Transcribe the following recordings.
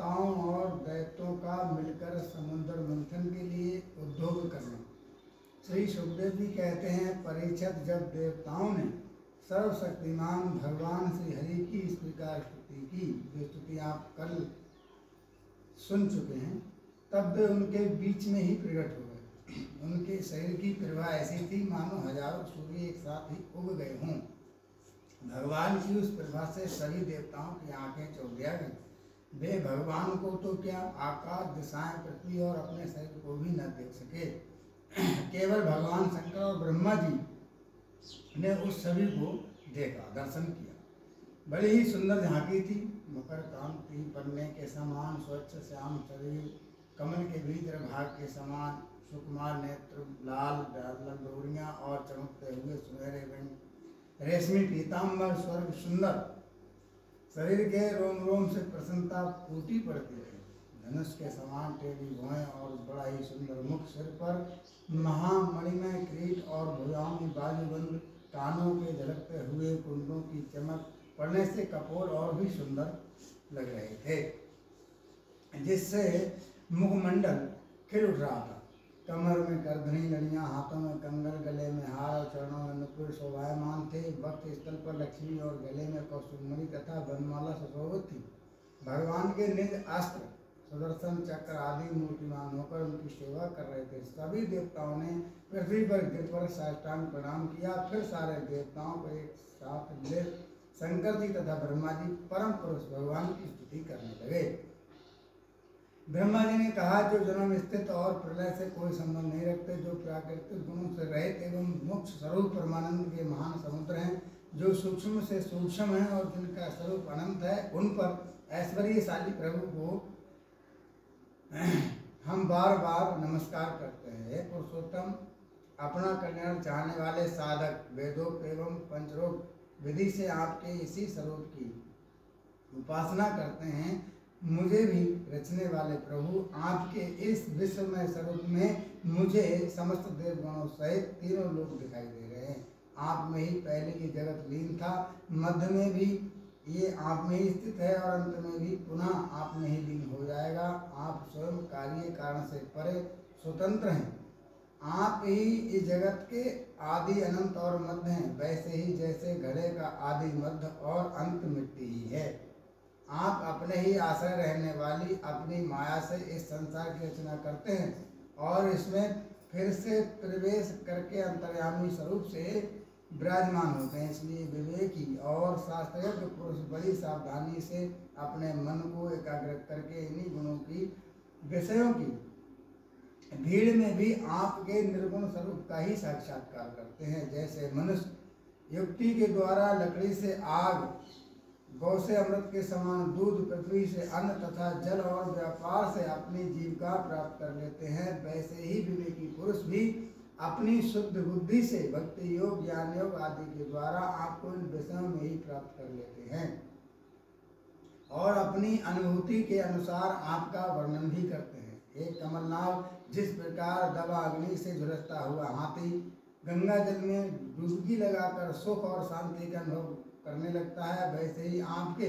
देवताओं और दैत्यों का मिलकर समुद्र मंथन के लिए उद्योग करना। श्री सुखदेव जी कहते हैं, परीक्षित, जब देवताओं ने सर्वशक्तिमान भगवान श्री हरि की इस प्रकार स्तुति की, जो स्तुति आप कल सुन चुके हैं, तब वे उनके बीच में ही प्रकट हो गए। उनके शरीर की प्रभा ऐसी थी मानो हजारों सूर्य एक साथ ही उग गए हों। भगवान की उस प्रभा से सभी देवताओं की आंखें चौंधिया गई। वे भगवान को तो क्या, आकाश, दिशाएं, पृथ्वी और अपने शरीर को भी न देख सके। केवल भगवान शंकर और ब्रह्मा जी ने उस सभी को देखा, दर्शन किया। बड़ी ही सुंदर झांकी थी, मकर कांति पन्ने के समान स्वच्छ श्याम शरीर, कमल के भीतर भाग के समान सुकुमार नेत्र, लाल डोरियां और चमकते हुए सुनहरे रंग, रेशमी पीताम्बर, स्वर्ग सुंदर शरीर के रोम रोम से प्रसन्नता फूटी पड़ती रही। धनुष के समान टेढ़ी भुएं और बड़ा ही सुंदर मुख, सिर पर महामणिमय किरीट और भुजाओं में बाजूबंद, कानों के झलकते हुए कुंडों की चमक पड़ने से कपोल और भी सुंदर लग रहे थे, जिससे मुखमंडल खिल उठ रहा था। कमर में करधनी लड़ियां, हाथों में कंगन, गले में हार और चरणों में नुपुर शोभायमान थे। वक्त स्थल पर लक्ष्मी और गले में कौस्तुभमणि तथा वनमाला सुशोभित थी। भगवान के निज अस्त्र, सुदर्शन चक्र आदि मूर्तिमान होकर उनकी सेवा कर रहे थे। सभी देवताओं ने पृथ्वी पर गिरकर साष्टांग प्रणाम किया। फिर सारे देवताओं को एक साथ मिले शंकर जी तथा ब्रह्मा जी परम पुरुष भगवान की स्तुति करने लगे। ब्रह्मा जी ने कहा, जो जन्म, स्थित और प्रलय से कोई संबंध नहीं रखते, जो प्राकृतिक गुणों से रहित एवं मोक्ष स्वरूप परमानंद के महान समुद्र हैं, जो सूक्ष्म से सूक्ष्म हैं और जिनका स्वरूप अनंत है, उन पर ऐश्वर्यशाली प्रभु को हम बार बार नमस्कार करते हैं। हे पुरुषोत्तम, अपना कल्याण चाहने वाले साधक वेदोक्त एवं पंचरोग विधि से आपके इसी स्वरूप की उपासना करते हैं। मुझे भी रचने वाले प्रभु, आपके इस विश्वमय स्वरूप में मुझे समस्त देवगणों सहित तीनों लोग दिखाई दे रहे हैं। आप में ही पहले ये जगत लीन था, मध्य में भी ये आप में ही स्थित है और अंत में भी पुनः आप में ही लीन हो जाएगा। आप स्वयं कार्य कारण से परे स्वतंत्र हैं। आप ही इस जगत के आदि, अनंत और मध्य हैं। वैसे ही जैसे घड़े का आदि, मध्य और अंत मिट्टी ही है, आप अपने ही आश्रय रहने वाली अपनी माया से इस संसार की रचना करते हैं और इसमें फिर से प्रवेश करके अंतर्यामी स्वरूप से विराजमान होते हैं। इसलिए विवेकी और शास्त्रज्ञ पुरुष बड़ी सावधानी से अपने मन को एकाग्र करके इन्हीं गुणों की, विषयों की भीड़ में भी आपके निर्गुण स्वरूप का ही साक्षात्कार करते हैं। जैसे मनुष्य युक्ति के द्वारा लकड़ी से आग, गौ से अमृत के समान दूध, पृथ्वी से अन्न तथा जल और व्यापार से अपनी जीविका प्राप्त कर लेते हैं, वैसे ही विवेकी पुरुष भी अपनी शुद्ध बुद्धि से भक्ति योग, ज्ञान योग आदि के द्वारा आपको इन विषयों में ही प्राप्त कर लेते हैं और अपनी अनुभूति के अनुसार आपका वर्णन भी करते हैं। एक कमलनाभ जिस प्रकार दवा अग्नि से झुलसता हुआ हाथी गंगा जल में डुबकी लगाकर सुख और शांति का अनुभव करने लगता है, वैसे ही आपके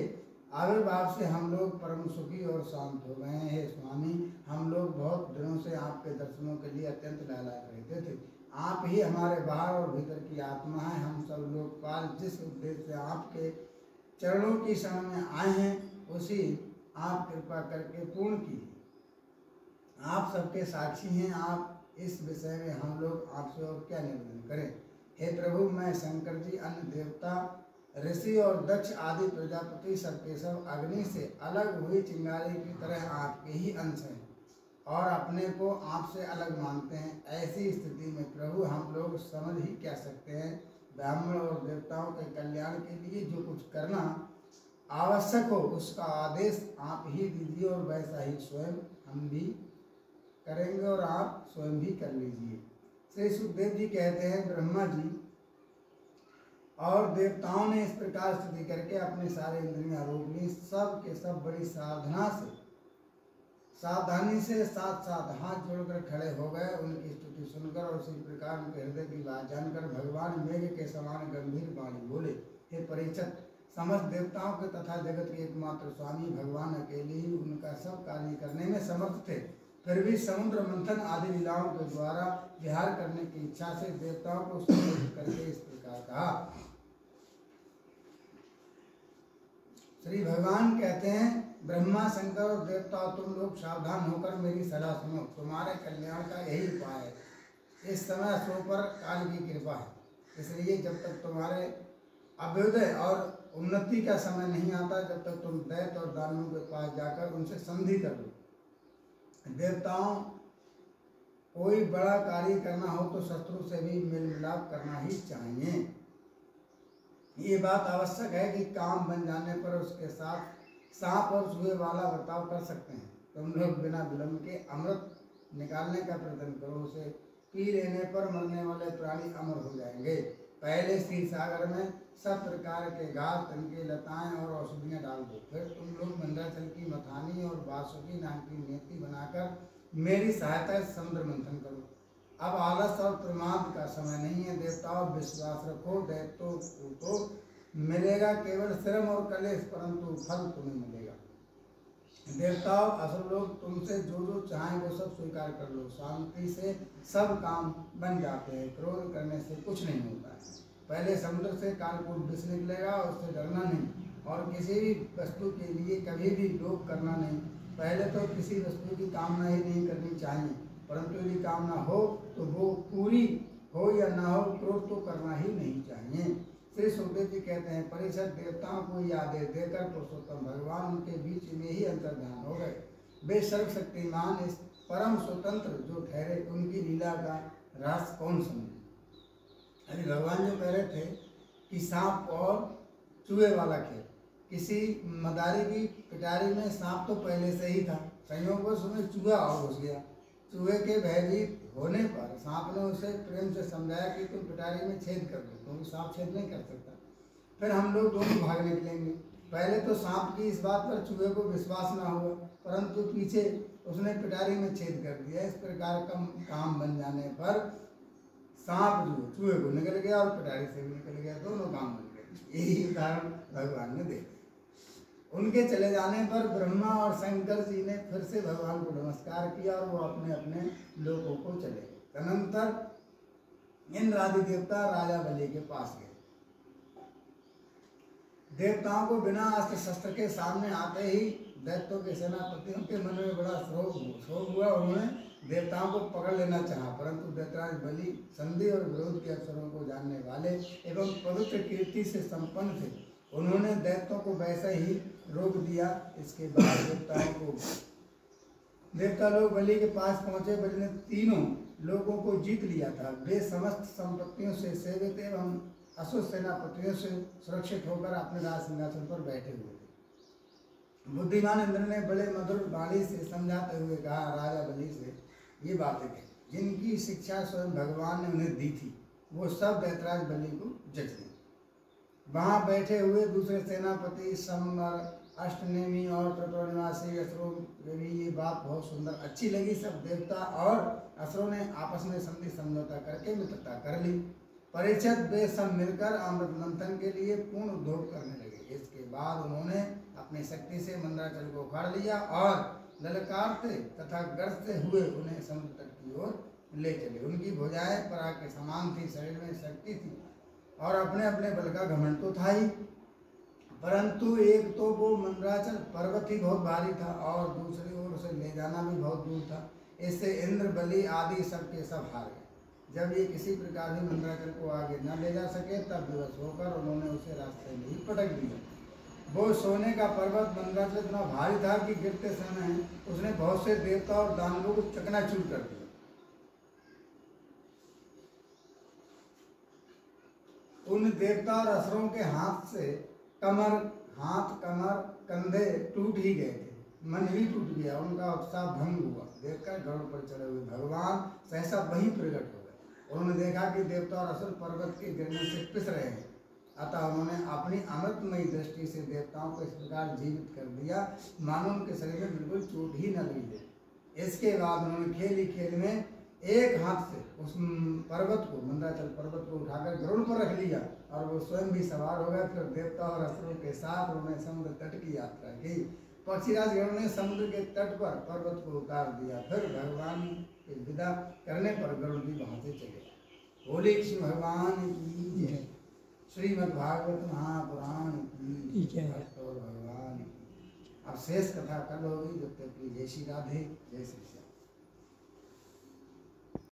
आविर्भाव से हम लोग परम सुखी और शांत हो गए हैं। हे स्वामी, हम लोग बहुत दिनों से आपके दर्शनों के लिए अत्यंत लालायित रहते थे। आप ही हमारे बाहर और भीतर की आत्मा है। हम सब लोकपाल जिस उद्देश्य से आपके चरणों की शरण में आए हैं, उसी आप कृपा करके पूर्ण की। आप सबके साक्षी हैं। आप इस विषय में हम लोग आपसे और क्या निवेदन करें। हे प्रभु, मैं शंकर जी, अन्य देवता, ऋषि और दक्ष आदि प्रजापति सबके सब अग्नि से अलग हुई चिंगारी की तरह आपके ही अंश हैं और अपने को आपसे अलग मानते हैं। ऐसी स्थिति में प्रभु हम लोग समझ ही क्या सकते हैं। ब्राह्मण और देवताओं के कल्याण के लिए जो कुछ करना आवश्यक हो उसका आदेश आप ही दीजिए और वैसा ही स्वयं हम भी करेंगे और आप स्वयं भी कर लीजिए। श्री सुखदेव जी कहते हैं, ब्रह्मा जी और देवताओं ने इस प्रकार स्तुति करके अपने सारे इंद्रियां रोक ली। सब के सब बड़ी सावधानी से साथ साथ हाथ जोड़कर खड़े हो गए। उनकी स्तुति सुनकर और उसी प्रकार उनके हृदय की बात जानकर भगवान मेघ के समान गंभीर वाणी बोले, हे परीक्षित, समस्त देवताओं के तथा जगत के एकमात्र स्वामी भगवान अकेले ही उनका सब कार्य करने में समर्थ थे। फिर भी समुद्र मंथन आदि लीलाओं के द्वारा विहार करने की इच्छा से देवताओं को संबोधित करके इस प्रकार कहा। श्री भगवान कहते हैं, ब्रह्मा शंकर और देवताओं, तुम लोग सावधान होकर मेरी सलाह सुनो। तुम्हारे कल्याण का यही उपाय है। इस समय असुरों पर काल की कृपा है, इसलिए जब तक तुम्हारे अभ्युदय और उन्नति का समय नहीं आता, जब तक तुम दैत्य और दानवों के पास जाकर उनसे संधि कर लो। देवताओं, कोई बड़ा कार्य करना हो तो शत्रु से भी मेल मिलाप करना ही चाहिए। ये बात आवश्यक है कि काम बन जाने पर उसके साथ सांप और चूहे वाला बर्ताव कर सकते हैं। तुम लोग बिना विलंब के अमृत निकालने का प्रयत्न करो। उसे पी लेने पर मरने वाले प्राणी अमर हो जाएंगे। पहले क्षीर सागर में सब प्रकार के घास, तनके, लताएं और औषधियां डाल दो। फिर तुम लोग मंदाचल की मथानी और बासुकी नाम की नेति बनाकर मेरी सहायता से समुद्र मंथन करो। अब आलस और प्रमाद का समय नहीं है। देवताओं, विश्वास रखो। दैत्यों को तो मिलेगा केवल श्रम और कलेश, परंतु फल तुम्हें मिलेगा। देवताओं, असुर लोग तुमसे जो जो चाहें वो सब स्वीकार कर लो। शांति से सब काम बन जाते हैं। क्रोध करने से कुछ नहीं होता है। पहले समुद्र से कालकूट विष निकलेगा, उससे डरना नहीं। और किसी भी वस्तु के लिए कभी भी लोभ करना नहीं। पहले तो किसी वस्तु की कामना ही नहीं करनी चाहिए, परंतु यदि कामना हो तो वो पूरी हो या ना हो, क्रोध तो करना ही नहीं चाहिए। श्री सुखदेव जी कहते हैं, परिषद देवताओं को ये आदेश देकर पुरुषोत्तम भगवान उनके बीच में ही अंतर्ध्यान हो गए। वे सर्वशक्तिमान, इस परम स्वतंत्र जो ठहरे, उनकी लीला का रास कौन समझे। अभी भगवान जो कह रहे थे कि सांप और चूहे वाला खेल, किसी मदारी की पिटारी में सांप तो पहले से ही था, संयोगवश उसमें चूहा और घुस गया। चूहे के भयभीत होने पर सांप ने उसे प्रेम से समझाया कि तुम पिटारी में छेद कर दो, क्योंकि सांप छेद नहीं कर सकता। फिर हम लोग दोनों भाग निकलेंगे। पहले तो सांप की इस बात पर चूहे को विश्वास ना हुआ, परंतु पीछे उसने पिटारी में छेद कर दिया। इस प्रकार का काम बन जाने पर सांप जो चूहे को निकल गया और पिटारी से भी निकल गया, दोनों काम बन गए। यही उदाहरण भगवान ने देखा। उनके चले जाने पर ब्रह्मा और शंकर जी ने फिर से भगवान को नमस्कार किया और वो अपने अपने लोगों को चले गए। तदनंतर इंद्र आदि देवता राजा बलि के पास गए। देवताओं को बिना अस्त्र शस्त्र के सामने आते ही दैत्यों के सेनापतियों के मन में बड़ा शोक हुआ। उन्होंने देवताओं को पकड़ लेना चाहा, परंतु दैत्यराज बलि संधि और विरोध के अवसरों को जानने वाले एवं पवित्र कीर्ति से संपन्न थे। उन्होंने दैत्यों को वैसे ही रोक दिया। इसके बाद देवता लोग बलि के पास पहुंचे। बलि ने तीनों लोगों को जीत लिया था। वे समस्त संपत्तियों से सेवित एवं असुर सेनापतियों से सुरक्षित होकर अपने राज सिंहासन पर बैठे हुए थे। बुद्धिमान इंद्र ने बड़े मधुर वाणी से समझाते हुए कहा, राजा बलि से ये बातें कही जिनकी शिक्षा स्वयं भगवान ने उन्हें दी थी, वो सब दैत्यराज बलि को जच गई। वहाँ बैठे हुए दूसरे सेनापति संवर, अष्टनेमी और त्रिपुरनिवासी असुरों को भी ये बात बहुत सुंदर अच्छी लगी। सब देवता और असुरों ने आपस में संधि समझौता करके मित्रता कर ली। परिषद वे सब मिलकर अमृत मंथन के लिए पूर्ण उद्योग करने लगे। इसके बाद उन्होंने अपनी शक्ति से मंदराचल को उखाड़ लिया और ललकारते तथा गरजते हुए उन्हें समुद्र तट की ओर ले चले। उनकी भुजाएं पराग के समान थी, शरीर में शक्ति थी और अपने अपने बल का घमंड तो था ही, परंतु एक तो वो मंदराचल पर्वत ही बहुत भारी था और दूसरी ओर उसे ले जाना भी बहुत दूर था। इससे इंद्र, बलि आदि सब के सब हार गए। जब ये किसी प्रकार भी मंदराचल को आगे न ले जा सके, तब विवश होकर उन्होंने उसे रास्ते में ही पटक दिया। वो सोने का पर्वत मंदराचल इतना भारी था कि गिरते समय उसने बहुत से देवता और दानवों को चकनाचूर कर दिया। उन देवता और असुरों के हाथ, कमर, कंधे टूट ही गए थे, मन ही टूट गया, उनका उत्साह भंग हुआ। देखकर गरुड़ पर चढ़े हुए भगवान सहसा वहीं प्रकट हो गए। उन्होंने देखा कि देवता और असुर पर्वत के गिरने से पिस रहे हैं, अतः उन्होंने अपनी अमृतमयी दृष्टि से देवताओं को इस प्रकार जीवित कर दिया मानो उनके शरीर में बिल्कुल चोट ही न लगी है। इसके बाद उन्होंने खेल ही खेल में एक हाथ से उस पर्वत को, मंदराचल पर्वत को उठाकर गरुड़ पर रख लिया और वो स्वयं भी सवार हो गए। फिर देवता और असुरों के साथ उन्होंने समुद्र तट की यात्रा की। पक्षीराज गरुड़ ने समुद्र के तट पर पर्वत को उतार दिया। फिर भगवान के विदा करने पर गरुड़ भी वहां से चले। बोले कृष्ण भगवान की जय। श्रीमद् भागवत महापुराण की जय। भगवान की। अब शेष कथा कल होगी। जब तक की जय श्री राधे, जय श्री श्याम।